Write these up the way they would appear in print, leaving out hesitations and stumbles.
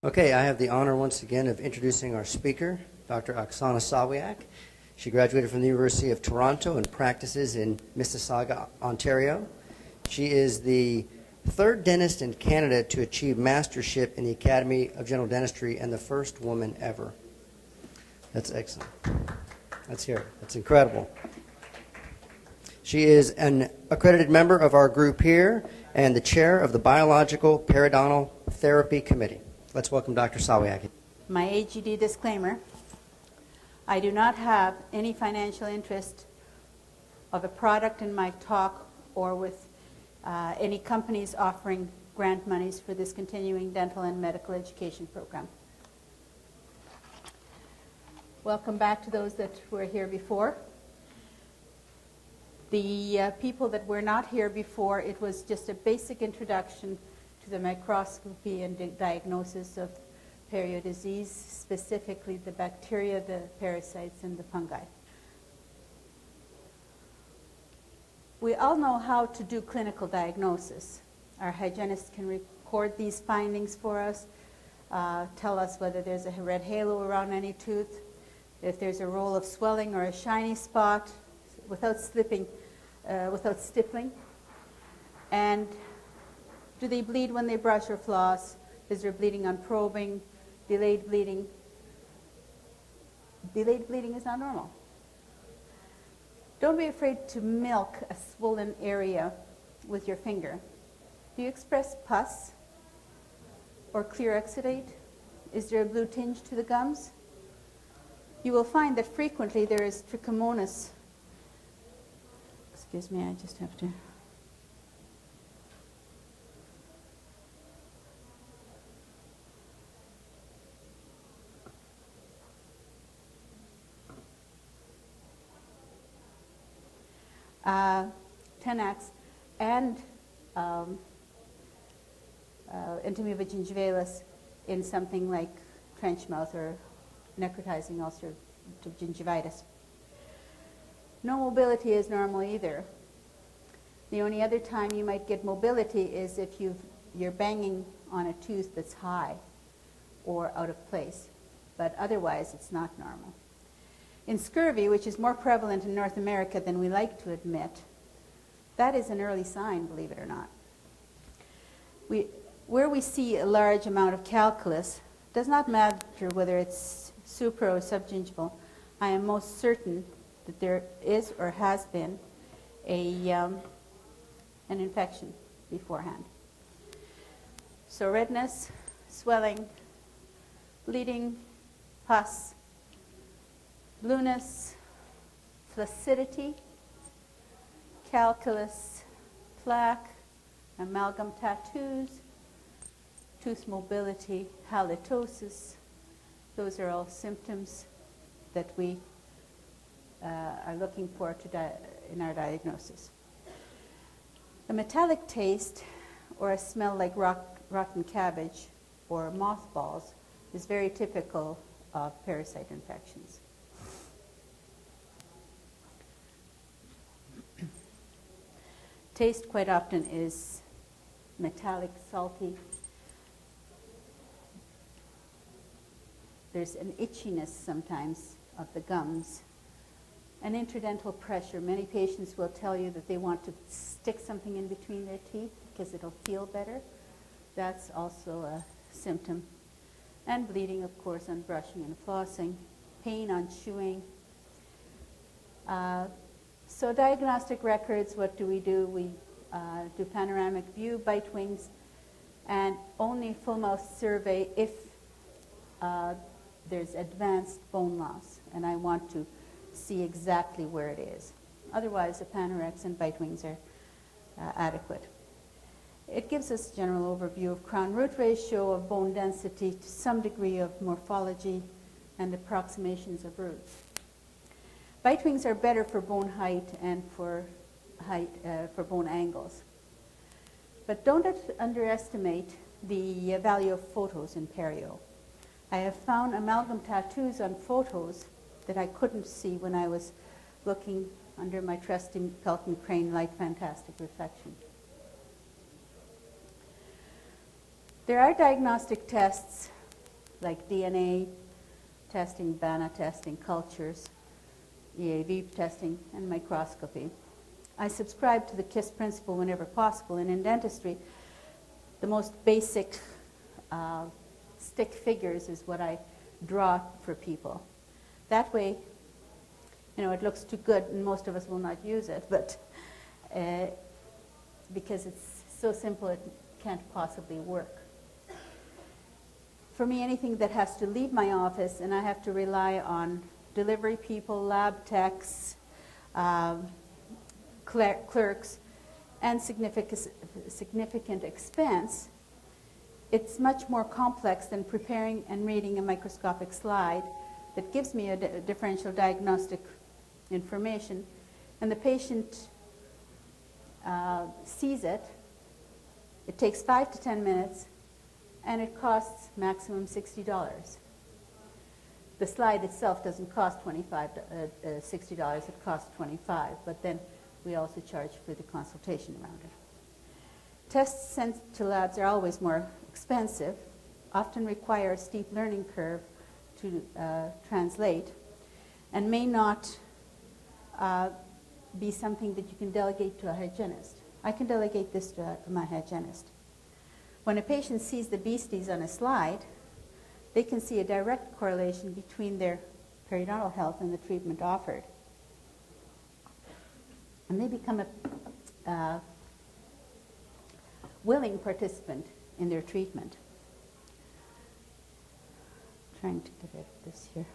Okay, I have the honor once again of introducing our speaker, Dr. Oksana Sawiak. She graduated from the University of Toronto and practices in Mississauga, Ontario. She is the third dentist in Canada to achieve mastership in the Academy of General Dentistry and the first woman ever. That's excellent. Let's hear it. That's incredible. She is an accredited member of our group here and the chair of the Biological Periodontal Therapy Committee. Let's welcome Dr. Sawiak. My AGD disclaimer. I do not have any financial interest of a product in my talk or with any companies offering grant monies for this continuing dental and medical education program. Welcome back to those that were here before. The people that were not here before, it was just a basic introduction to the microscopy and diagnosis of Perio disease, specifically the bacteria, the parasites, and the fungi. We all know how to do clinical diagnosis. Our hygienists can record these findings for us, tell us whether there's a red halo around any tooth, if there's a roll of swelling or a shiny spot without stippling, and do they bleed when they brush or floss? Is there bleeding on probing? Delayed bleeding? Delayed bleeding is not normal. Don't be afraid to milk a swollen area with your finger. Do you express pus or clear exudate? Is there a blue tinge to the gums? You will find that frequently there is trichomonas. Excuse me, I just have to. Tenax and Entamoeba gingivalis in something like trench mouth or necrotizing ulcerative gingivitis. No mobility is normal either. The only other time you might get mobility is if you're banging on a tooth that's high or out of place, but otherwise it's not normal. In scurvy, which is more prevalent in North America than we like to admit, that is an early sign, believe it or not. Where we see a large amount of calculus, does not matter whether it's supra or subgingival, I am most certain that there is or has been an infection beforehand. So redness, swelling, bleeding, pus, blueness, flaccidity, calculus, plaque, amalgam tattoos, tooth mobility, halitosis. Those are all symptoms that we are looking for in our diagnosis. A metallic taste or a smell like rotten cabbage or mothballs is very typical of parasite infections. Taste quite often is metallic, salty. There's an itchiness sometimes of the gums. An interdental pressure. Many patients will tell you that they want to stick something in between their teeth because it'll feel better. That's also a symptom. And bleeding, of course, on brushing and flossing. Pain on chewing. So diagnostic records, what do? We do panoramic view, bite wings, and only full mouth survey if there's advanced bone loss, and I want to see exactly where it is. Otherwise, the panorex and bite wings are adequate. It gives us a general overview of crown-root ratio, of bone density, to some degree of morphology, and approximations of roots. Bite wings are better for bone height and for bone angles. But don't underestimate the value of photos in Perio. I have found amalgam tattoos on photos that I couldn't see when I was looking under my trusty Pelton Crane light fantastic reflection. There are diagnostic tests like DNA testing, BANA testing, cultures, EAV testing, and microscopy. I subscribe to the KISS principle whenever possible, and in dentistry, the most basic stick figures is what I draw for people. That way, you know, it looks too good, and most of us will not use it, but because it's so simple, it can't possibly work. For me, anything that has to leave my office and I have to rely on delivery people, lab techs, clerks, and significant expense, it's much more complex than preparing and reading a microscopic slide that gives me a differential diagnostic information, and the patient sees it. It takes 5 to 10 minutes, and it costs maximum $60. The slide itself doesn't cost $60, it costs $25, but then we also charge for the consultation around it. Tests sent to labs are always more expensive, often require a steep learning curve to translate, and may not be something that you can delegate to a hygienist. I can delegate this to my hygienist. When a patient sees the beasties on a slide, they can see a direct correlation between their periodontal health and the treatment offered. And they become a willing participant in their treatment. Trying to get at this here.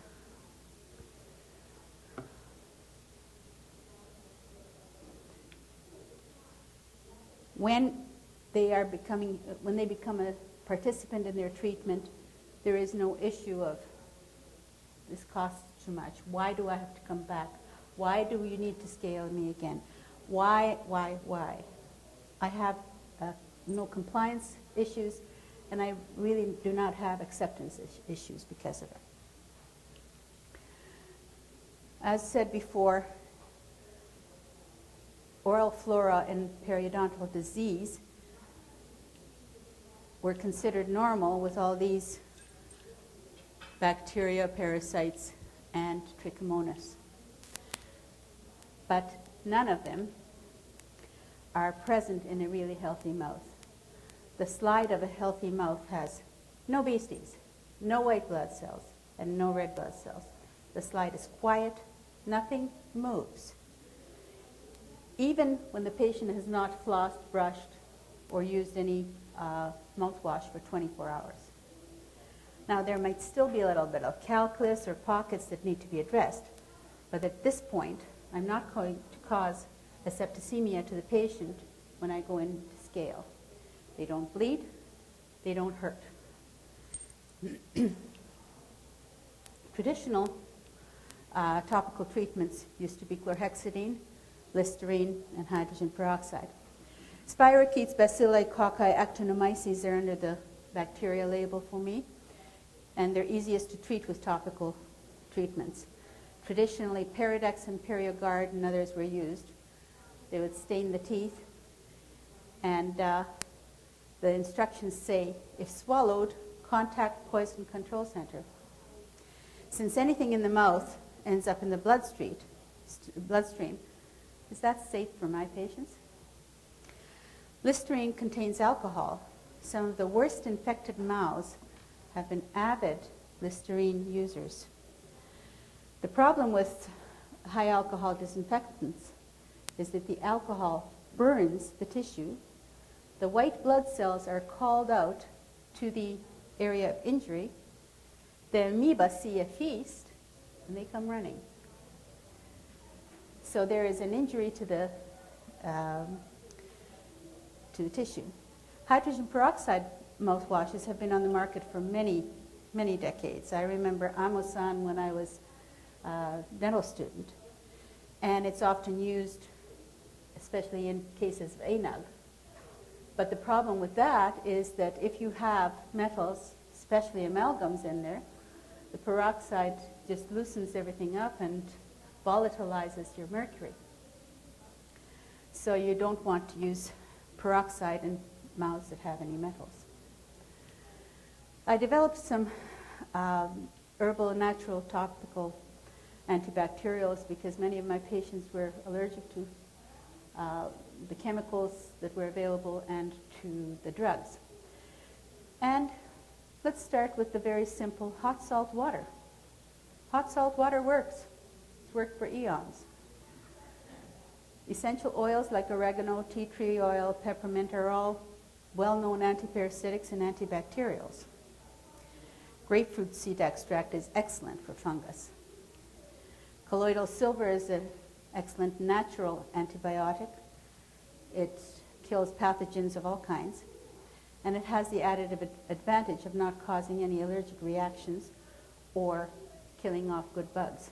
When they become a participant in their treatment, there is no issue of this costs too much. Why do I have to come back? Why do you need to scale me again? Why? I have no compliance issues, and I really do not have acceptance issues because of it. As said before, oral flora and periodontal disease were considered normal with all these bacteria, parasites, and trichomonas. But none of them are present in a really healthy mouth. The slide of a healthy mouth has no beasties, no white blood cells, and no red blood cells. The slide is quiet, nothing moves. Even when the patient has not flossed, brushed, or used any mouthwash for 24 hours. Now, there might still be a little bit of calculus or pockets that need to be addressed, but at this point, I'm not going to cause a septicemia to the patient when I go in to scale. They don't bleed, they don't hurt. Traditional topical treatments used to be chlorhexidine, Listerine, and hydrogen peroxide. Spirochetes, bacilli, cocci, actinomyces are under the bacteria label for me, and they're easiest to treat with topical treatments. Traditionally, Peridex and PerioGuard and others were used. They would stain the teeth, and the instructions say, if swallowed, contact poison control center. Since anything in the mouth ends up in the bloodstream, is that safe for my patients? Listerine contains alcohol. Some of the worst infected mouths have been avid Listerine users. The problem with high alcohol disinfectants is that the alcohol burns the tissue. The white blood cells are called out to the area of injury. The amoeba see a feast, and they come running. So there is an injury to the tissue. Hydrogen peroxide mouthwashes have been on the market for many, many decades. I remember Amosan when I was a dental student, and it's often used, especially in cases of ANUG. But the problem with that is that if you have metals, especially amalgams in there, the peroxide just loosens everything up and volatilizes your mercury. So you don't want to use peroxide in mouths that have any metals. I developed some herbal natural topical antibacterials because many of my patients were allergic to the chemicals that were available and to the drugs. And let's start with the very simple hot salt water. Hot salt water works. It's worked for eons. Essential oils like oregano, tea tree oil, peppermint are all well-known antiparasitics and antibacterials. Grapefruit seed extract is excellent for fungus. Colloidal silver is an excellent natural antibiotic. It kills pathogens of all kinds, and it has the added advantage of not causing any allergic reactions or killing off good bugs.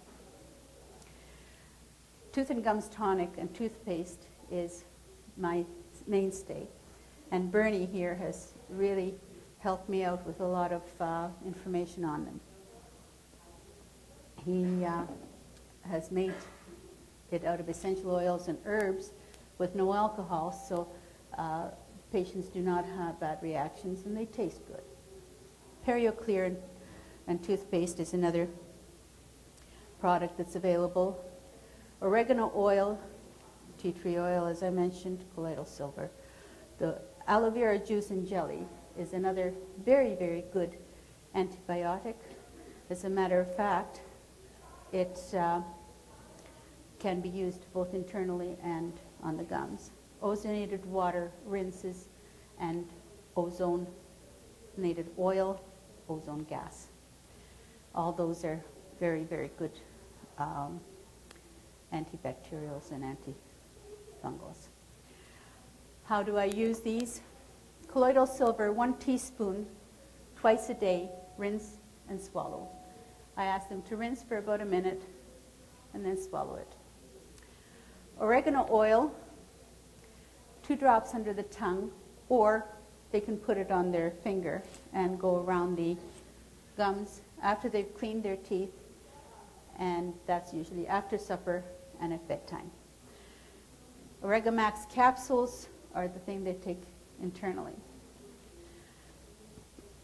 Tooth and Gums tonic and toothpaste is my mainstay, and Bernie here has really helped me out with a lot of information on them. He has made it out of essential oils and herbs with no alcohol, so patients do not have bad reactions and they taste good. Perio Clear and toothpaste is another product that's available. Oregano oil, tea tree oil, as I mentioned, colloidal silver. The aloe vera juice and jelly is another very, very good antibiotic. As a matter of fact, it can be used both internally and on the gums. Ozonated water rinses and ozonated oil, ozone gas. All those are very, very good antibacterials and antifungals. How do I use these? Colloidal silver, 1 teaspoon twice a day, rinse and swallow. I ask them to rinse for about a minute and then swallow it. Oregano oil, 2 drops under the tongue, or they can put it on their finger and go around the gums after they've cleaned their teeth, and that's usually after supper and at bedtime. Oregamax capsules are the thing they take internally.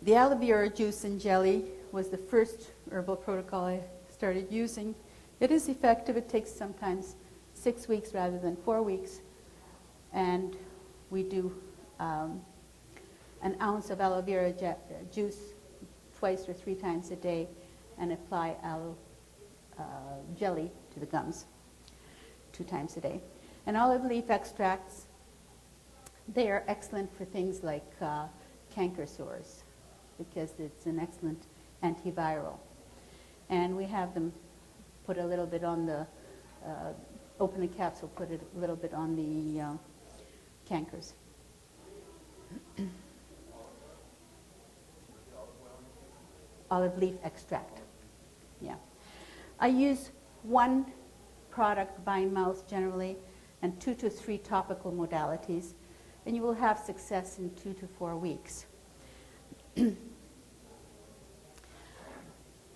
The aloe vera juice and jelly was the first herbal protocol I started using. It is effective. It takes sometimes 6 weeks rather than 4 weeks. And we do an ounce of aloe vera juice twice or 3 times a day and apply aloe jelly to the gums 2 times a day. And olive leaf extracts, they are excellent for things like canker sores because it's an excellent antiviral. And we have them put a little bit on the, open the capsule, put it a little bit on the cankers. Olive leaf extract, yeah. I use 1 product by mouth generally and 2 to 3 topical modalities, and you will have success in 2 to 4 weeks. The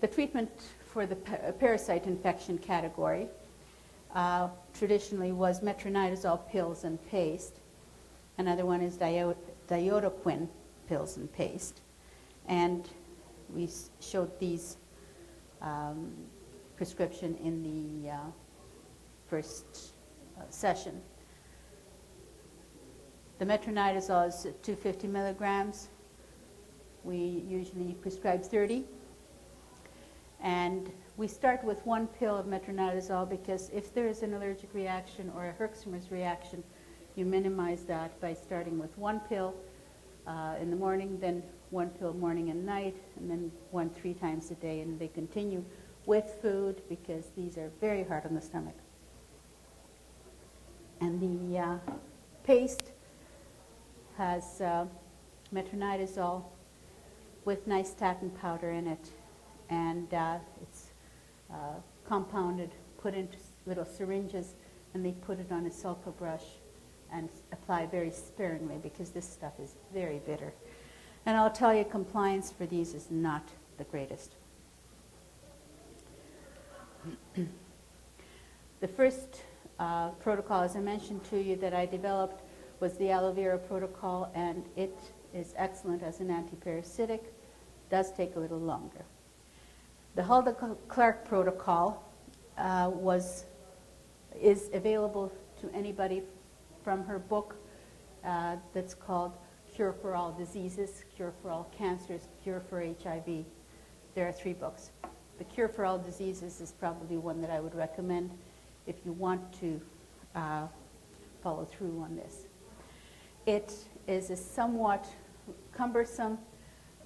treatment for the parasite infection category traditionally was metronidazole pills and paste. Another one is diodoquin pills and paste. And we showed these prescription in the first session. The metronidazole is 250 milligrams. We usually prescribe 30. And we start with 1 pill of metronidazole because if there is an allergic reaction or a Herxheimer's reaction, you minimize that by starting with 1 pill in the morning, then 1 pill morning and night, and then 1 3 times a day. And they continue with food because these are very hard on the stomach. And the paste has metronidazole with nystatin powder in it, and it's compounded, put into little syringes, and they put it on a sulca brush and apply very sparingly because this stuff is very bitter. And I'll tell you, compliance for these is not the greatest. The first protocol, as I mentioned to you, that I developed was the aloe vera protocol, and it is excellent as an antiparasitic. Does take a little longer. The Hulda Clarke Protocol is available to anybody from her book that's called Cure for All Diseases, Cure for All Cancers, Cure for HIV. There are 3 books. The Cure for All Diseases is probably one that I would recommend if you want to follow through on this. It is a somewhat cumbersome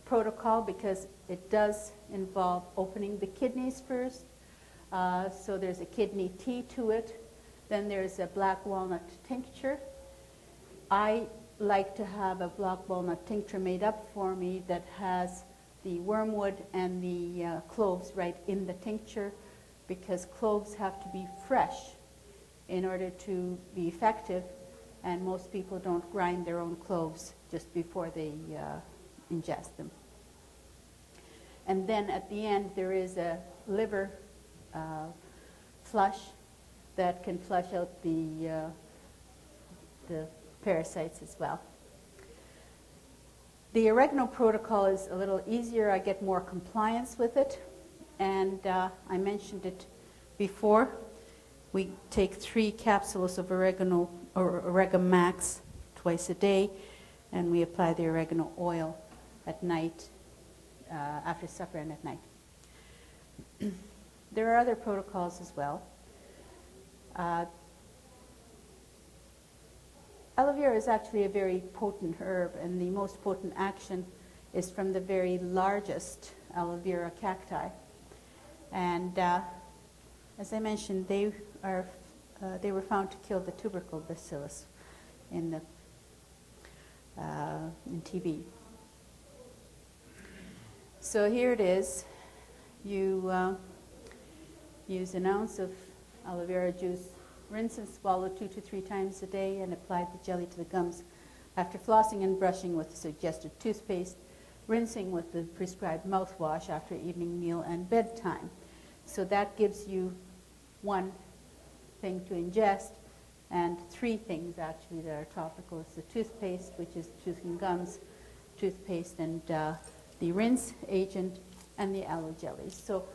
protocol because it does involve opening the kidneys first. So there's a kidney tea to it. Then there's a black walnut tincture. I like to have a black walnut tincture made up for me that has the wormwood and the cloves right in the tincture, because cloves have to be fresh in order to be effective, and most people don't grind their own cloves just before they ingest them. And then at the end there is a liver flush that can flush out the parasites as well. The Oregano Protocol is a little easier. I get more compliance with it, and I mentioned it before. We take 3 capsules of oregano or Oregamax twice a day, and we apply the oregano oil at night, after supper and at night. There are other protocols as well. Aloe vera is actually a very potent herb, and the most potent action is from the very largest aloe vera cacti. And as I mentioned, they were found to kill the tubercle bacillus in TB. So here it is. You use an ounce of aloe vera juice, rinse and swallow 2 to 3 times a day, and apply the jelly to the gums. After flossing and brushing with the suggested toothpaste, rinsing with the prescribed mouthwash after evening meal and bedtime. So that gives you 1 thing to ingest, and 3 things actually that are topical. It's the toothpaste, which is tooth and gums, toothpaste, and the rinse agent, and the aloe jelly. So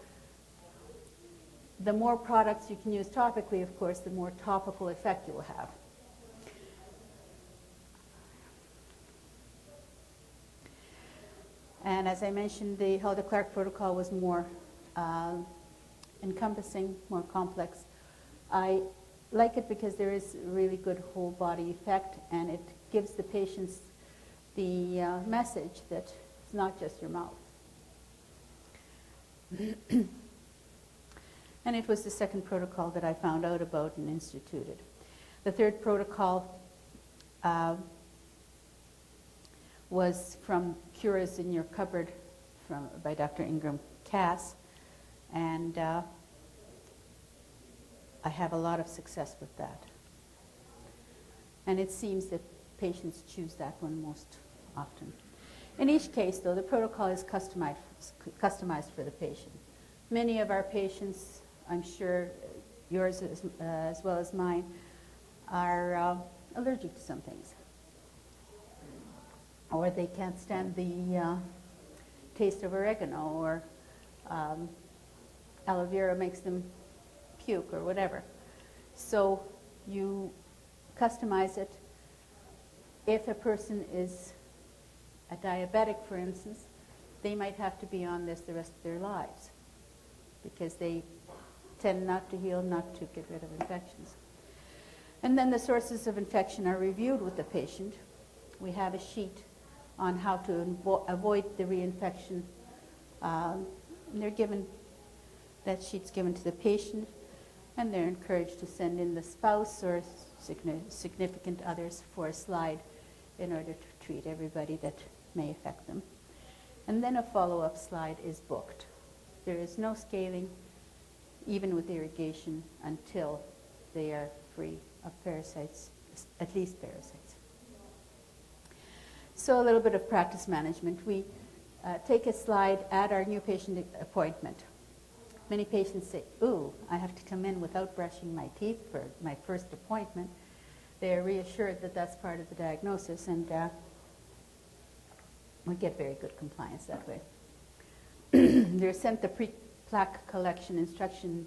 the more products you can use topically, of course, the more topical effect you will have. And as I mentioned, the Hulda Clarke Protocol was more encompassing, more complex. I like it because there is really good whole body effect, and it gives the patients the message that it's not just your mouth. And it was the 2nd protocol that I found out about and instituted. The 3rd protocol was from Cures in Your Cupboard by Dr. Ingram Cass, and I have a lot of success with that. And it seems that patients choose that one most often. In each case, though, the protocol is customized for the patient. Many of our patients, I'm sure yours as well as mine, are allergic to some things. Or they can't stand the taste of oregano, or aloe vera makes them puke or whatever. So you customize it. If a person is a diabetic, for instance, they might have to be on this the rest of their lives because they tend not to heal, not to get rid of infections. And then the sources of infection are reviewed with the patient. We have a sheet on how to avoid the reinfection. They're given, that sheet's given to the patient, and they're encouraged to send in the spouse or significant others for a slide in order to treat everybody that may affect them. And then a follow-up slide is booked. There is no scaling, even with irrigation, until they are free of parasites, at least parasites. So a little bit of practice management. We take a slide at our new patient appointment. Many patients say, ooh, I have to come in without brushing my teeth for my first appointment. They're reassured that that's part of the diagnosis, and we get very good compliance that way. They're sent the plaque collection instruction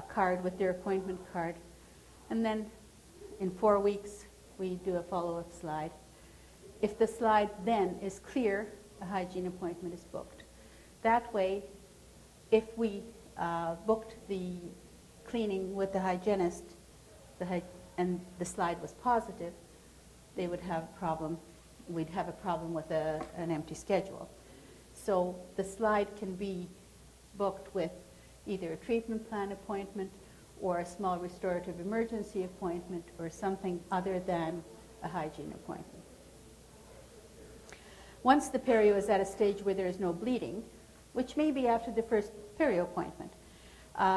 card with their appointment card. And then in 4 weeks, we do a follow-up slide. If the slide then is clear, a hygiene appointment is booked. That way, if we booked the cleaning with the hygienist and the slide was positive, they would have a problem. We'd have a problem with an empty schedule. So the slide can be booked with either a treatment plan appointment or a small restorative emergency appointment or something other than a hygiene appointment. Once the perio is at a stage where there is no bleeding, which may be after the first perio appointment,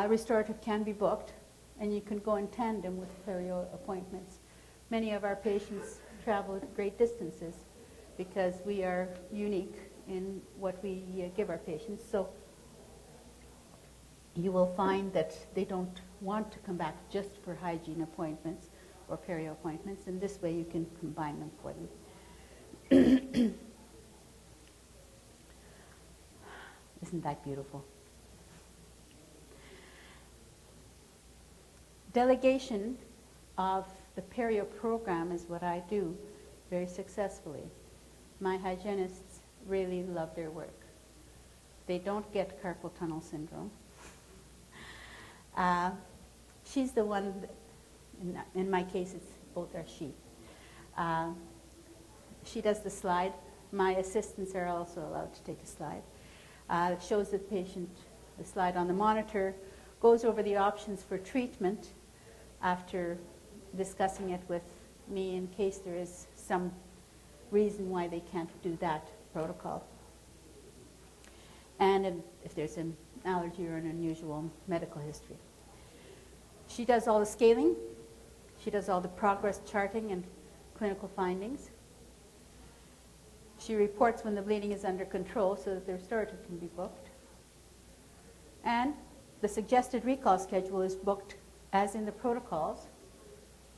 restorative can be booked, and you can go in tandem with perio appointments. Many of our patients travel great distances because we are unique in what we give our patients. So you will find that they don't want to come back just for hygiene appointments or perio appointments, and this way you can combine them for them. Isn't that beautiful? Delegation of the perio program is what I do very successfully. My hygienists really love their work. They don't get carpal tunnel syndrome. She's the one, in my case, it's both are she. She does the slide. My assistants are also allowed to take a slide. It shows the patient the slide on the monitor, goes over the options for treatment after discussing it with me in case there is some reason why they can't do that protocol. And if there's an allergy or an unusual medical history. She does all the scaling. She does all the progress charting and clinical findings. She reports when the bleeding is under control so that the restorative can be booked. And the suggested recall schedule is booked as in the protocols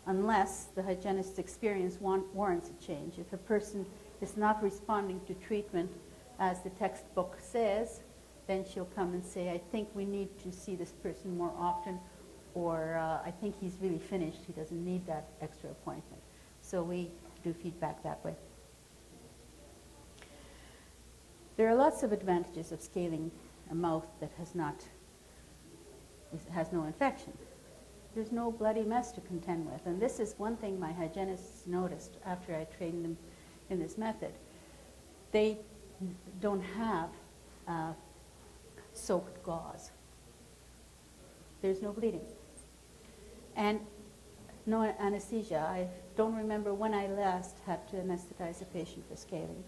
unless the hygienist's experience warrants a change. If a person is not responding to treatment as the textbook says, then she'll come and say, I think we need to see this person more often, or I think he's really finished, he doesn't need that extra appointment. So we do feedback that way. There are lots of advantages of scaling a mouth that has no infection. There's no bloody mess to contend with. And this is one thing my hygienists noticed after I trained them in this method. They don't have soaked gauze. There's no bleeding. And no anesthesia. I don't remember when I last had to anesthetize a patient for scaling.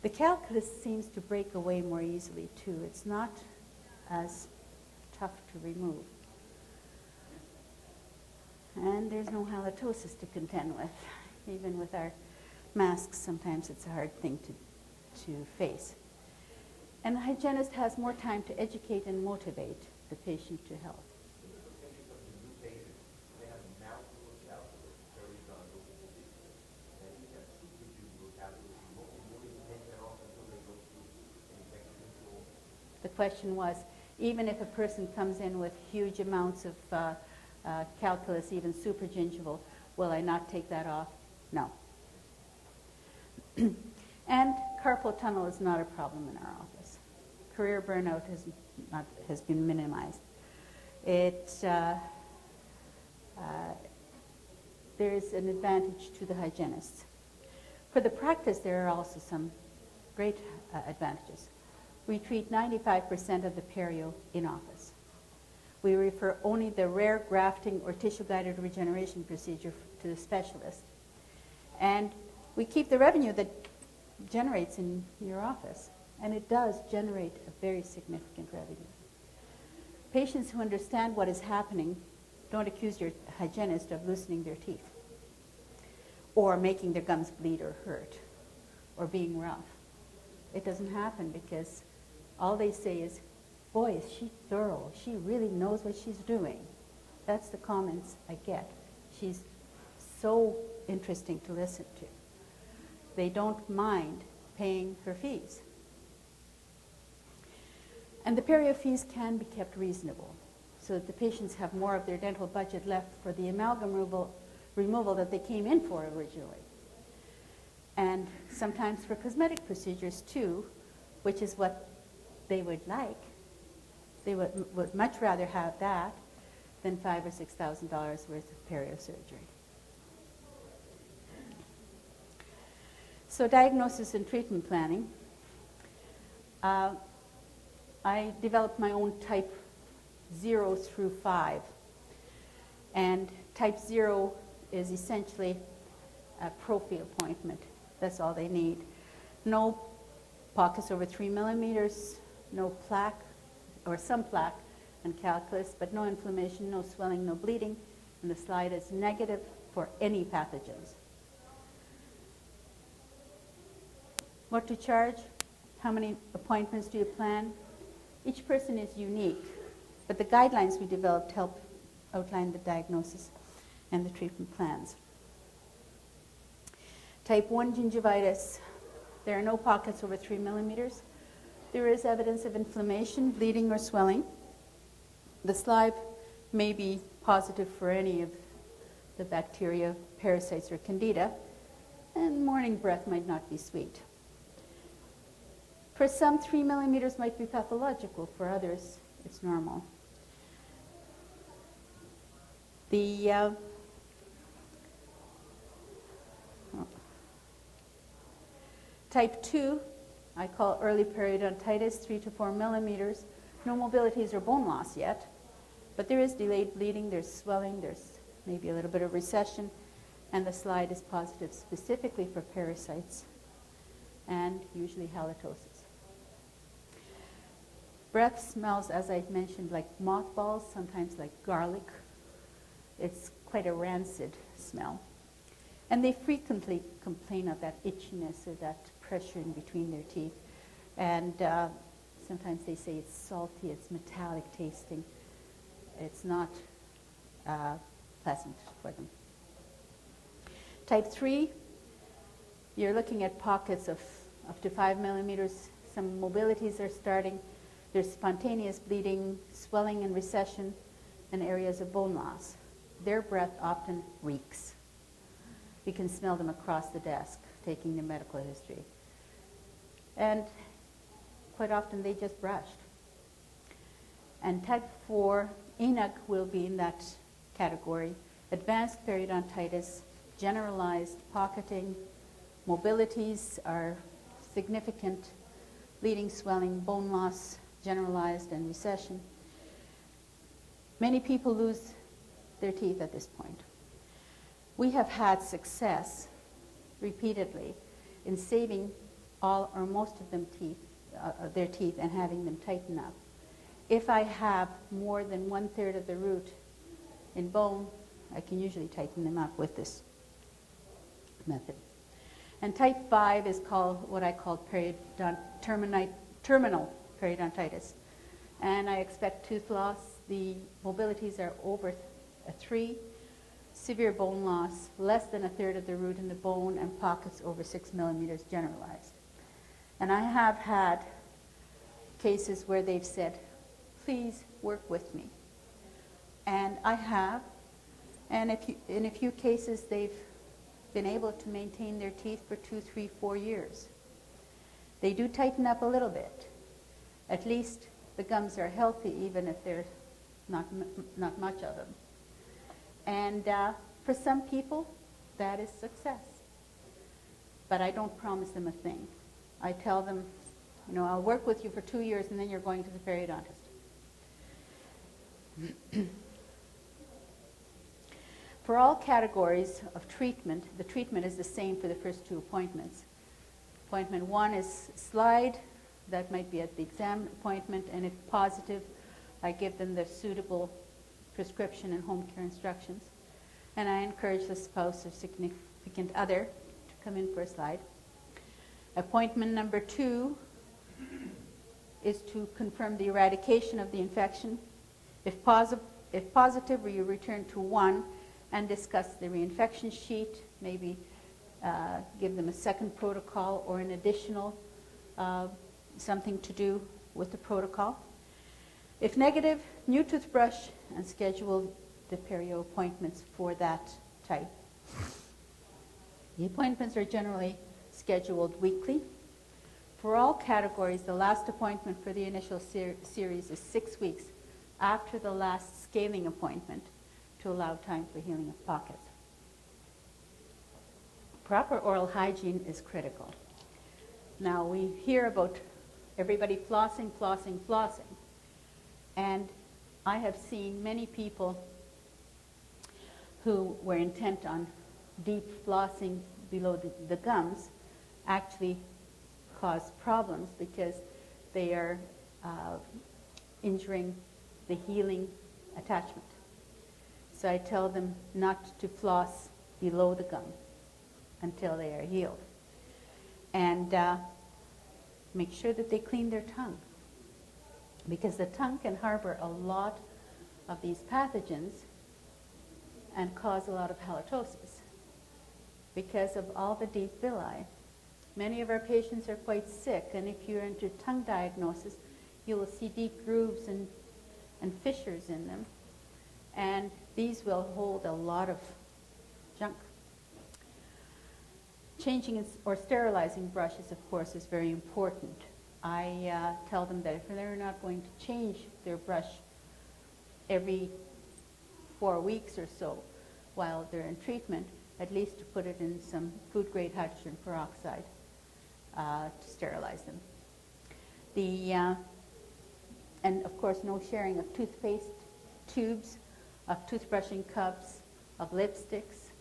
The calculus seems to break away more easily too. It's not as tough to remove. And there's no halitosis to contend with. Even with our masks, sometimes it's a hard thing to face. And the hygienist has more time to educate and motivate the patient to health. The question was, even if a person comes in with huge amounts of calculus, even supragingival, will I not take that off? No. And carpal tunnel is not a problem in our office. Career burnout has been minimized. There is an advantage to the hygienists. For the practice, there are also some great advantages. We treat 95% of the perio in office. We refer only the rare grafting or tissue-guided regeneration procedure to the specialist. And we keep the revenue that generates in your office. And it does generate a very significant revenue. Patients who understand what is happening don't accuse your hygienist of loosening their teeth or making their gums bleed or hurt or being rough. It doesn't happen because all they say is, boy, is she thorough. She really knows what she's doing. That's the comments I get. She's so interesting to listen to. They don't mind paying her fees. And the Perio fees can be kept reasonable so that the patients have more of their dental budget left for the amalgam removal that they came in for originally. And sometimes for cosmetic procedures too, which is what they would like. They would much rather have that than $5,000 or $6,000 worth of perio surgery. So diagnosis and treatment planning. I developed my own type 0 through 5. And type 0 is essentially a prophy appointment. That's all they need. No pockets over 3 millimeters, no plaque, or some plaque and calculus, but no inflammation, no swelling, no bleeding, and the slide is negative for any pathogens. What to charge? How many appointments do you plan? Each person is unique, but the guidelines we developed help outline the diagnosis and the treatment plans. Type 1 gingivitis. There are no pockets over 3 millimeters. There is evidence of inflammation, bleeding, or swelling. The slide may be positive for any of the bacteria, parasites, or candida, and morning breath might not be sweet. For some, 3 millimeters might be pathological. For others, it's normal. The type 2, I call early periodontitis, 3 to 4 millimeters. No mobilities or bone loss yet, but there is delayed bleeding, there's swelling, there's maybe a little bit of recession, and the slide is positive specifically for parasites and usually halitosis. Breath smells, as I mentioned, like mothballs, sometimes like garlic. It's quite a rancid smell. And they frequently complain of that itchiness or that pressure in between their teeth. And sometimes they say it's salty, it's metallic tasting. It's not pleasant for them. Type 3, you're looking at pockets of up to 5 millimeters. Some mobilities are starting. There's spontaneous bleeding, swelling and recession, and areas of bone loss. Their breath often reeks. You can smell them across the desk, taking their medical history. And quite often they just brushed. And type 4, ENUC will be in that category. Advanced periodontitis, generalized pocketing, mobilities are significant, bleeding, swelling, bone loss, generalized, and recession. Many people lose their teeth at this point. We have had success repeatedly in saving all or most of them their teeth and having them tighten up. If I have more than 1/3 of the root in bone, I can usually tighten them up with this method. And type 5 is called what I call terminal periodontitis. And I expect tooth loss. The mobilities are over 3. Severe bone loss, less than 1/3 of the root in the bone, and pockets over 6 millimeters generalized. And I have had cases where they've said, please work with me. And I have. And in a few cases, they've been able to maintain their teeth for 2, 3, 4 years. They do tighten up a little bit. At least the gums are healthy, even if there's not much of them. And for some people, that is success. But I don't promise them a thing. I tell them, you know, I'll work with you for 2 years and then you're going to the periodontist. For all categories of treatment, the treatment is the same for the first 2 appointments. Appointment 1 is slide. That might be at the exam appointment, and if positive, I give them the suitable prescription and home care instructions. And I encourage the spouse or significant other to come in for a slide. Appointment number 2 is to confirm the eradication of the infection. If positive, you return to 1 and discuss the reinfection sheet, maybe give them a second protocol or an additional something to do with the protocol. If negative, new toothbrush and schedule the perio appointments for that type. The appointments are generally scheduled weekly. For all categories, the last appointment for the initial series is 6 weeks after the last scaling appointment to allow time for healing of pockets. Proper oral hygiene is critical. Now, we hear about everybody flossing, flossing, flossing. And I have seen many people who were intent on deep flossing below the gums actually cause problems because they are injuring the healing attachment. So I tell them not to floss below the gum until they are healed. And make sure that they clean their tongue, because the tongue can harbor a lot of these pathogens and cause a lot of halitosis. Because of all the deep villi, many of our patients are quite sick, and if you're into tongue diagnosis, you will see deep grooves and fissures in them, and these will hold a lot of junk. Changing or sterilizing brushes, of course, is very important. I tell them that if they're not going to change their brush every 4 weeks or so while they're in treatment, at least to put it in some food-grade hydrogen peroxide to sterilize them. And of course, no sharing of toothpaste tubes, of toothbrushing cups, of lipsticks,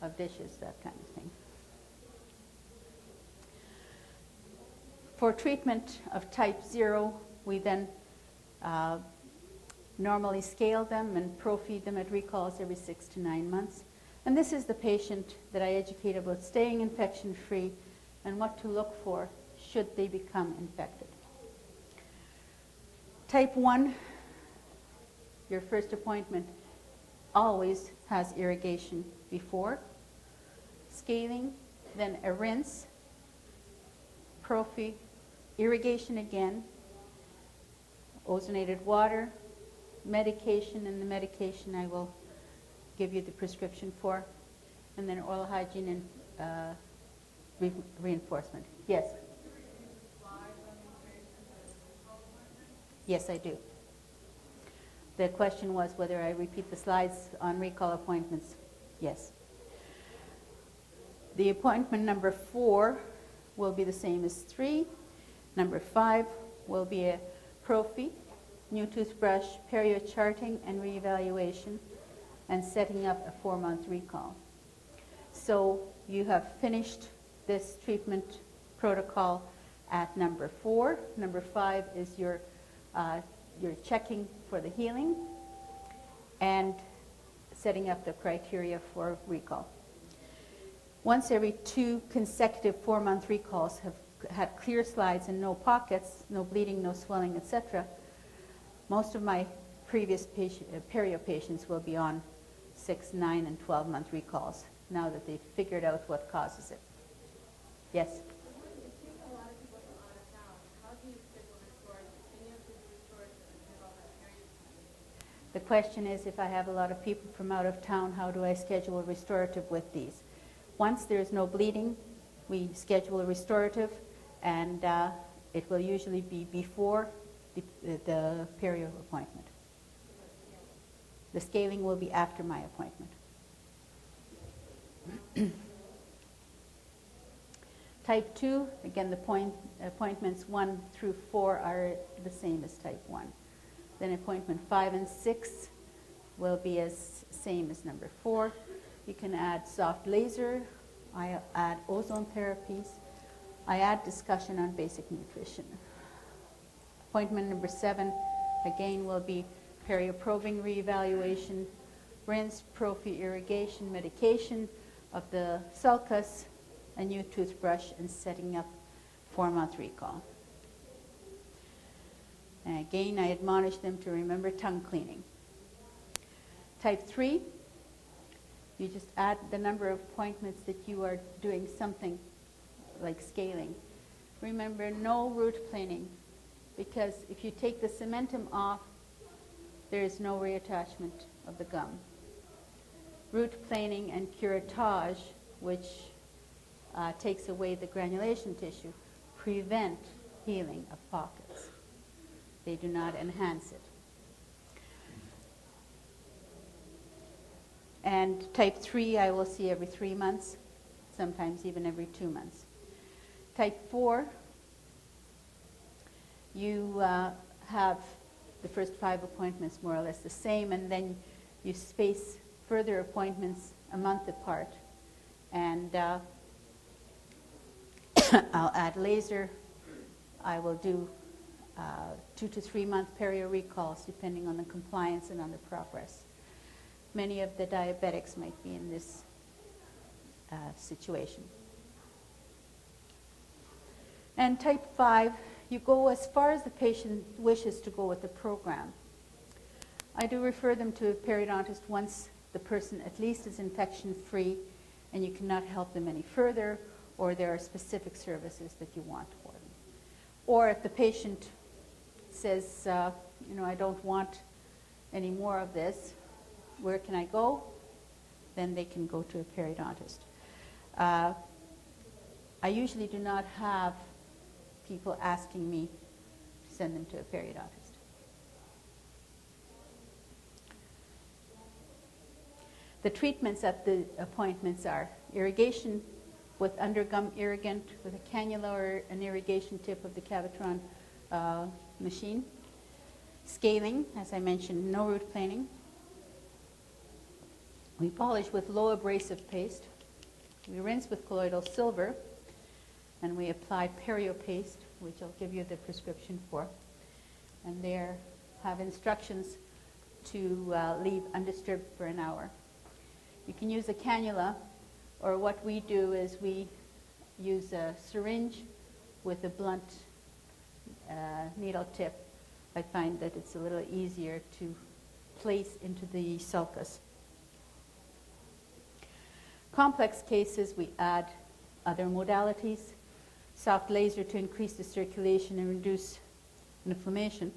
of dishes, that kind of thing. For treatment of type 0, we then normally scale them and pro-feed them at recalls every 6 to 9 months. And this is the patient that I educate about staying infection-free and what to look for should they become infected. Type 1, your first appointment always has irrigation before, scaling, then a rinse, prophy, irrigation again, ozonated water, medication, and the medication I will give you the prescription for, and then oral hygiene and reinforcement. Yes? Yes, I do. The question was whether I repeat the slides on recall appointments. Yes. The appointment number 4 will be the same as 3. Number 5 will be a prophy, new toothbrush, perio charting and reevaluation, and setting up a 4-month recall. So you have finished this treatment protocol at number 4. Number 5 is your checking for the healing and setting up the criteria for recall. Once every 2 consecutive 4-month recalls have had clear slides and no pockets, no bleeding, no swelling, etc., most of my previous perio patients will be on 6, 9, and 12-month recalls now that they've figured out what causes it. Yes? The question is, if I have a lot of people from out of town, how do I schedule a restorative with these? Once there is no bleeding, we schedule a restorative, and it will usually be before the perio appointment. The scaling will be after my appointment. Type 2, again, the appointments 1 through 4 are the same as type 1. Then appointment 5 and 6 will be as same as number 4. You can add soft laser. I add ozone therapies. I add discussion on basic nutrition. Appointment number 7, again, will be perioprobing reevaluation, rinse, prophy irrigation, medication of the sulcus, a new toothbrush, and setting up 4-month recall. And again, I admonish them to remember tongue cleaning. Type 3, you just add the number of appointments that you are doing something like scaling. Remember, no root planing, because if you take the cementum off, there is no reattachment of the gum. Root planing and curettage, which takes away the granulation tissue, prevent healing of pockets. They do not enhance it. And type 3, I will see every 3 months, sometimes even every 2 months. Type 4, you have the first 5 appointments more or less the same, and then you space further appointments a month apart. And I'll add laser. I will do 2 to 3 month perio recalls depending on the compliance and on the progress. Many of the diabetics might be in this situation. And type 5, you go as far as the patient wishes to go with the program. I do refer them to a periodontist once the person at least is infection-free and you cannot help them any further, or there are specific services that you want for them. Or if the patient says, you know, I don't want any more of this, where can I go? Then they can go to a periodontist. I usually do not have people asking me to send them to a periodontist. The treatments at the appointments are irrigation with undergum irrigant with a cannula or an irrigation tip of the Cavitron machine. Scaling, as I mentioned, no root planing. We polish with low abrasive paste. We rinse with colloidal silver, and we apply Perio paste, which I'll give you the prescription for. And there have instructions to leave undisturbed for an hour. You can use a cannula, or what we do is we use a syringe with a blunt needle tip. I find that it's a little easier to place into the sulcus. Complex cases, we add other modalities. Soft laser to increase the circulation and reduce inflammation.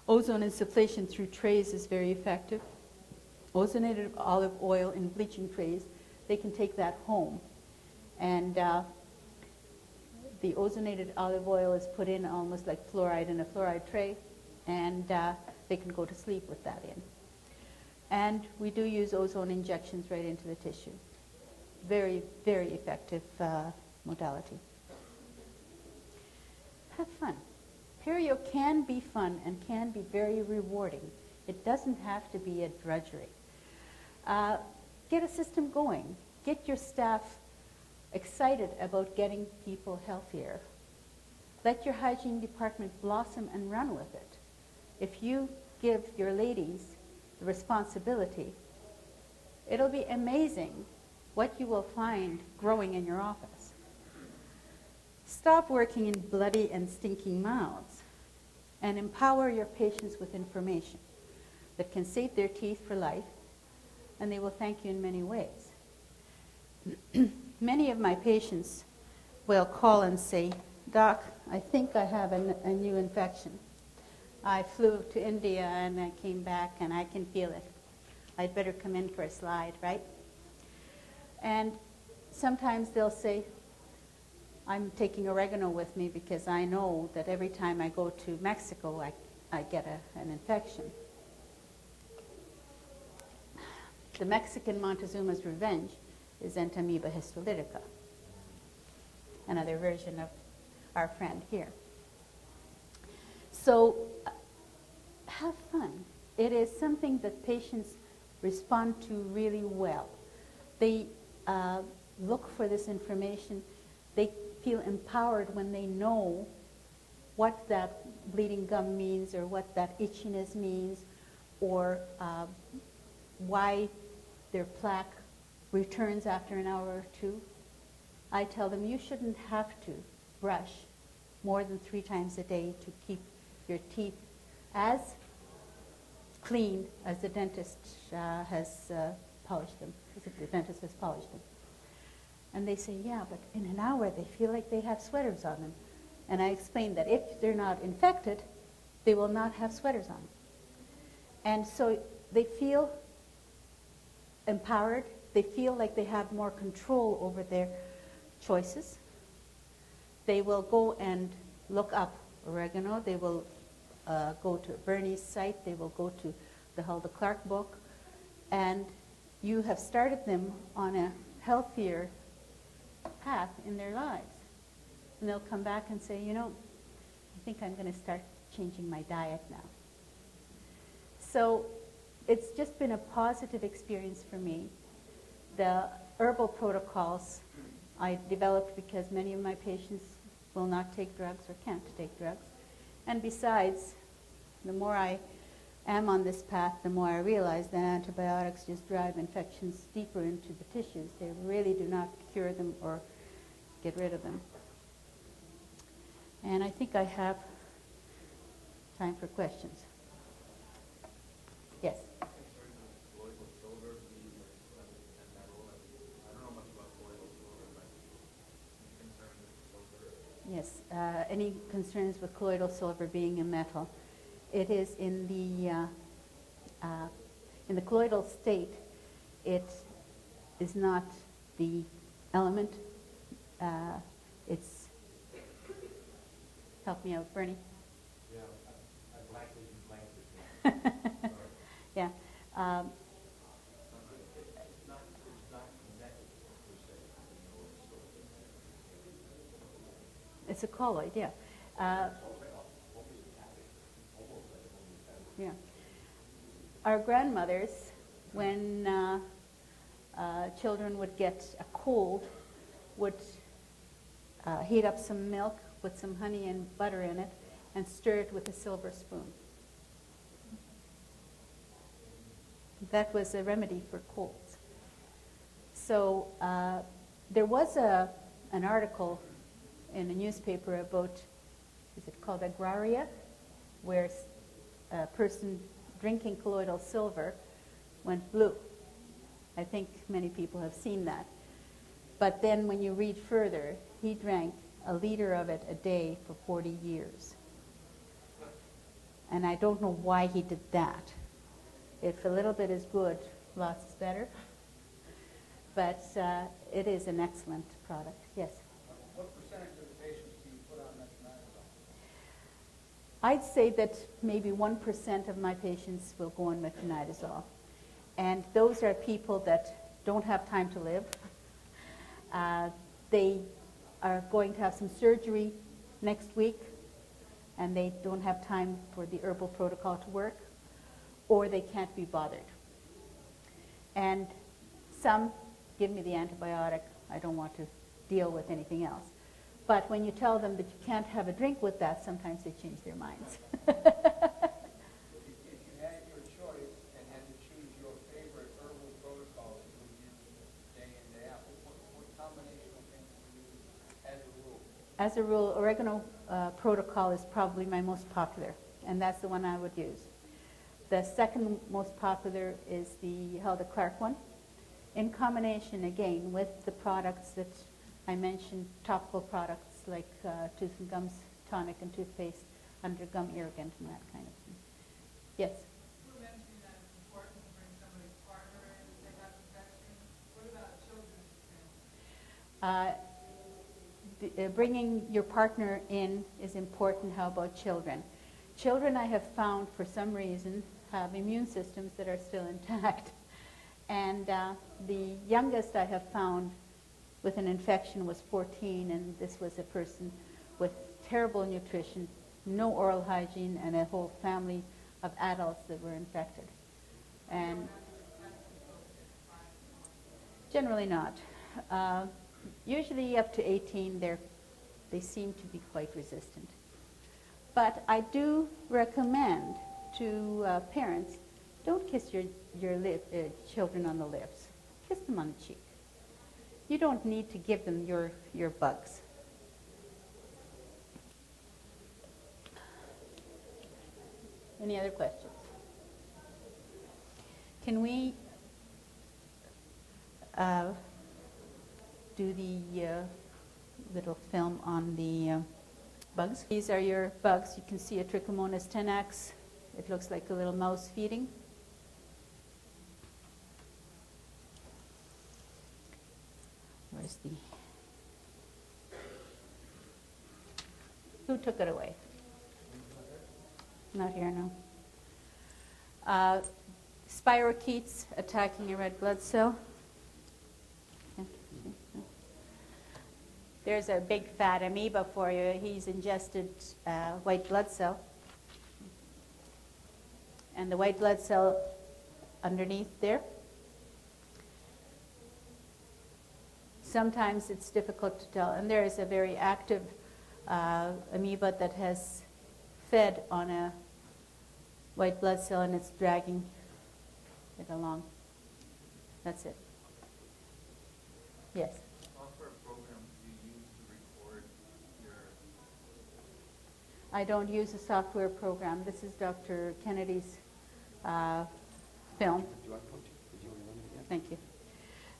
Ozone insufflation through trays is very effective. Ozonated olive oil in bleaching trays, they can take that home. And the ozonated olive oil is put in almost like fluoride in a fluoride tray, and they can go to sleep with that in. And we do use ozone injections right into the tissue. Very, very effective modality. Have fun. Perio can be fun and can be very rewarding. It doesn't have to be a drudgery. Get a system going. Get your staff excited about getting people healthier. Let your hygiene department blossom and run with it. If you give your ladies the responsibility, it'll be amazing what you will find growing in your office. Stop working in bloody and stinking mouths and empower your patients with information that can save their teeth for life, and they will thank you in many ways. Many of my patients will call and say, Doc, I think I have a new infection. I flew to India and I came back and I can feel it. I'd better come in for a slide, right? And sometimes they'll say, I'm taking oregano with me because I know that every time I go to Mexico, I get an infection. The Mexican Montezuma's revenge is Entamoeba histolytica, another version of our friend here. So have fun. It is something that patients respond to really well. They look for this information. They feel empowered when they know what that bleeding gum means, or what that itchiness means, or why their plaque returns after an hour or two. I tell them you shouldn't have to brush more than 3 times a day to keep your teeth as clean as the dentist has polished them, And they say, yeah, but in an hour they feel like they have sweaters on them. And I explain that if they're not infected, they will not have sweaters on. And so they feel empowered. They feel like they have more control over their choices. They will go and look up oregano. They will go to Bernie's site. They will go to the Hulda Clarke book. And you have started them on a healthier path in their lives. And they'll come back and say, you know, I think I'm going to start changing my diet now. So it's just been a positive experience for me. The herbal protocols I developed because many of my patients will not take drugs or can't take drugs. And besides, the more I am on this path, the more I realize that antibiotics just drive infections deeper into the tissues. They really do not cure them or get rid of them. And I think I have time for questions. Yes? Yes, any concerns with colloidal silver being a metal? It is in the colloidal state. It is not the element. It's, help me out, Bernie. Yeah, I'd like to explain this. Yeah. It's not connected per se. It's a colloid, yeah. Yeah. Our grandmothers, when children would get a cold, would heat up some milk with some honey and butter in it and stir it with a silver spoon. That was a remedy for colds. So there was an article in a newspaper about, is it called Agraria, where a person drinking colloidal silver went blue. I think many people have seen that. But then when you read further, he drank a liter of it a day for 40 years. And I don't know why he did that. If a little bit is good, lots is better. But it is an excellent product. Yes? What percentage of the patients do you put on metronidazole? I'd say that maybe 1% of my patients will go on metronidazole. And those are people that don't have time to live. They are going to have some surgery next week, and they don't have time for the herbal protocol to work, or they can't be bothered. And some give me the antibiotic. I don't want to deal with anything else. But when you tell them that you can't have a drink with that, sometimes they change their minds. If you had your choice and had to choose your favorite herbal protocols you would use day in, day out, what combination of things would you use as a rule? As a rule, Oregano Protocol is probably my most popular, and that's the one I would use. The second most popular is the Hulda Clarke one, in combination, again, with the products that I mentioned, topical products like tooth and gums tonic and toothpaste under gum irritant and that kind of thing. Yes? You were mentioning that it's important to bring somebody's partner in if they have infection. What about children? Bringing your partner in is important. How about children? Children, I have found, for some reason, have immune systems that are still intact. And the youngest I have found with an infection was 14, and this was a person with terrible nutrition, no oral hygiene, and a whole family of adults that were infected. And generally not. Usually up to 18, they seem to be quite resistant. But I do recommend to parents, don't kiss your children on the lips. Kiss them on the cheek. You don't need to give them your bugs. Any other questions? Can we do the little film on the bugs? These are your bugs. You can see a Trichomonas tenax It looks like a little mouse feeding. Where's the... Who took it away? Not here, no. Spirochetes attacking a red blood cell. There's a big fat amoeba for you. He's ingested white blood cell. And the white blood cell underneath there. Sometimes it's difficult to tell. And there is a very active amoeba that has fed on a white blood cell and it's dragging it along. That's it. Yes? Software program do you use to record your... I don't use a software program. This is Dr. Kennedy's film. Thank you.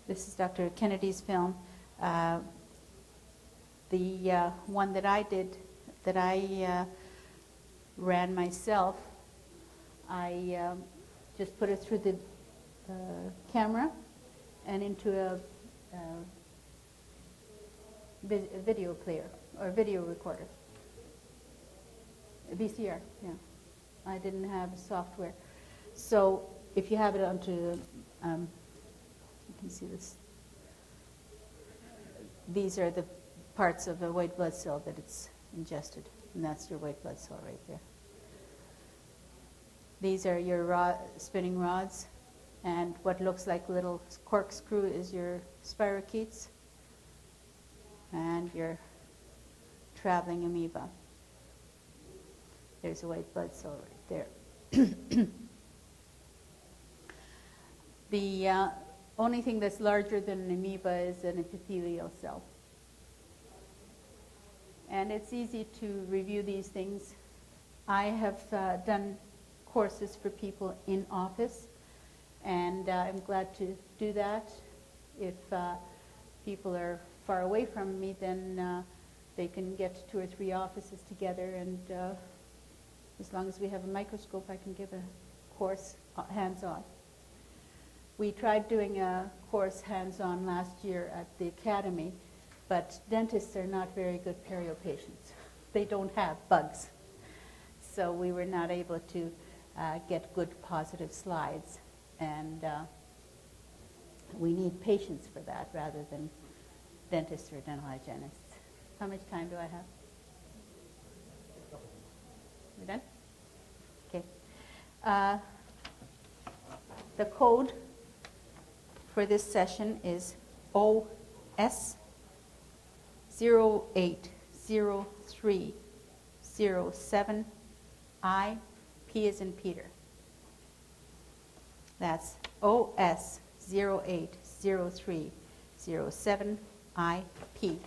This is Dr. Kennedy's film. The one that I did, that I ran myself, I just put it through the camera and into a video player or video recorder. A VCR, yeah. I didn't have software. So if you have it onto, you can see this. These are the parts of a white blood cell that it's ingested, and that's your white blood cell right there. These are your spinning rods, and what looks like a little corkscrew is your spirochetes and your traveling amoeba. There's a white blood cell right there. The only thing that's larger than an amoeba is an epithelial cell. And it's easy to review these things. I have done courses for people in office, and I'm glad to do that. If people are far away from me, then they can get 2 or 3 offices together, and as long as we have a microscope, I can give a course hands-on. We tried doing a course hands-on last year at the academy, but dentists are not very good perio patients. They don't have bugs. So we were not able to get good positive slides. And we need patients for that rather than dentists or dental hygienists. How much time do I have? We're done? Okay. The code for this session is OS 080307I, P as in Peter. That's OS 080307IP.